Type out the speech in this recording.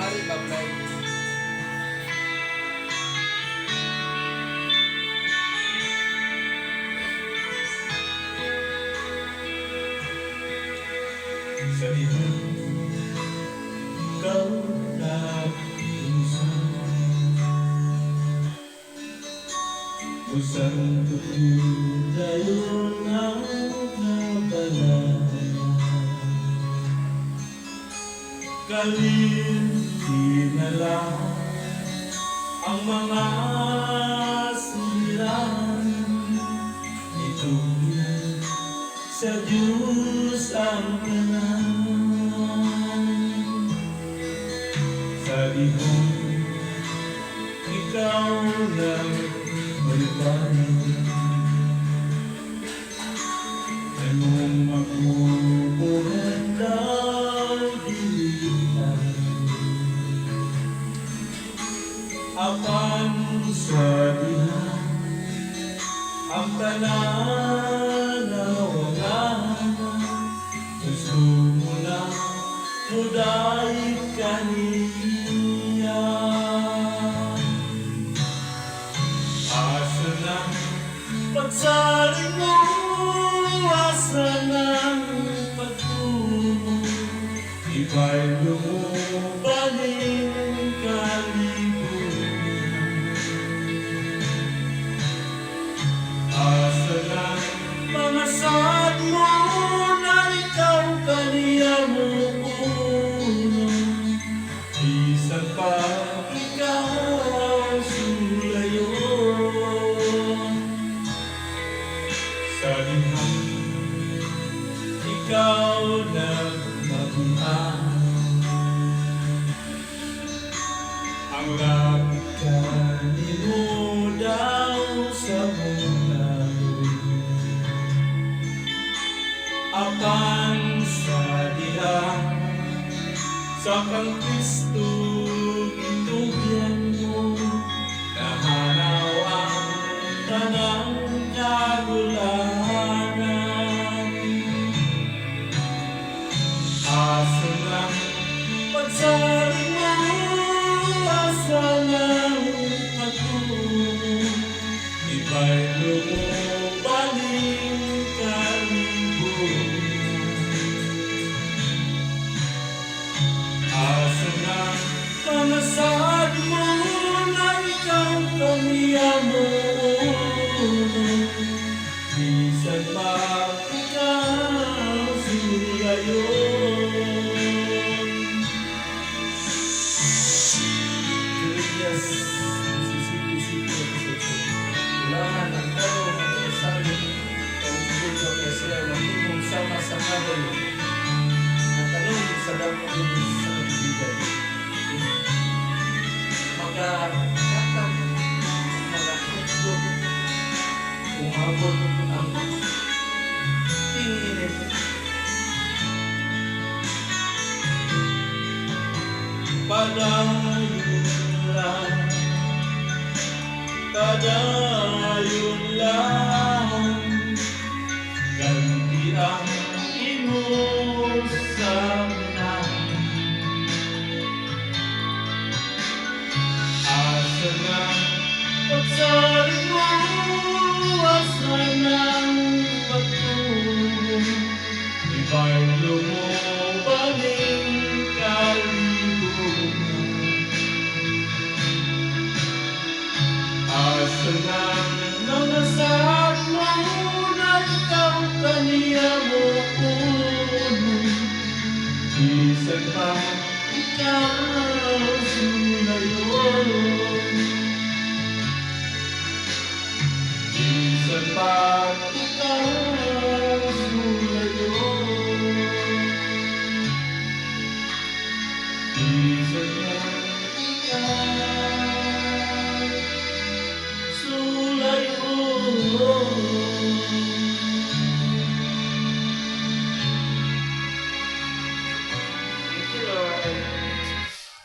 Hari Bablay. Sa ihang ikaw na usang dayon ang kabanalan kalintinala ang mga silang itugyan sa Diyos ang tanan sa ihong ikaw na maliwanag anong makukuhan ng dilihan apan sa dihan ang tanan na wala gusto mo na muday kaniya asa na pagsaling mo asa ng pagtumo iba'y lumubaling kalibutan asa na mga sad mo na ikaw kaniya mo uno isang pa ikaw sulayon sa dihang ikaw na mabuhay ang langit kanino daw sa mundo apan sa dihang sa kang Kristo itugyan mo nahanaw ang tanang kagulanan asa ng pagsaling mo asa ng pagtumo iba'y lumubaling kalibutan asa ng mga sad mo na ikaw kaniya mo bisan pa ikaw sulayon Jeremias 17:17 Ulangan ang tao ng sabi ang siguro kasi ang himong sama sa kahoy natanong sa dapat sa kaibigan magkakatag magkakutlo umabot ang tingin padayon lang ganti ang imusang na asa na pagsaling mo asa ng pagtumo iba'y lumubaling kalibutan asa ng mga sad mo na ikaw kaniya mo uno bisan pa ikaw sulayon bisan pa ikaw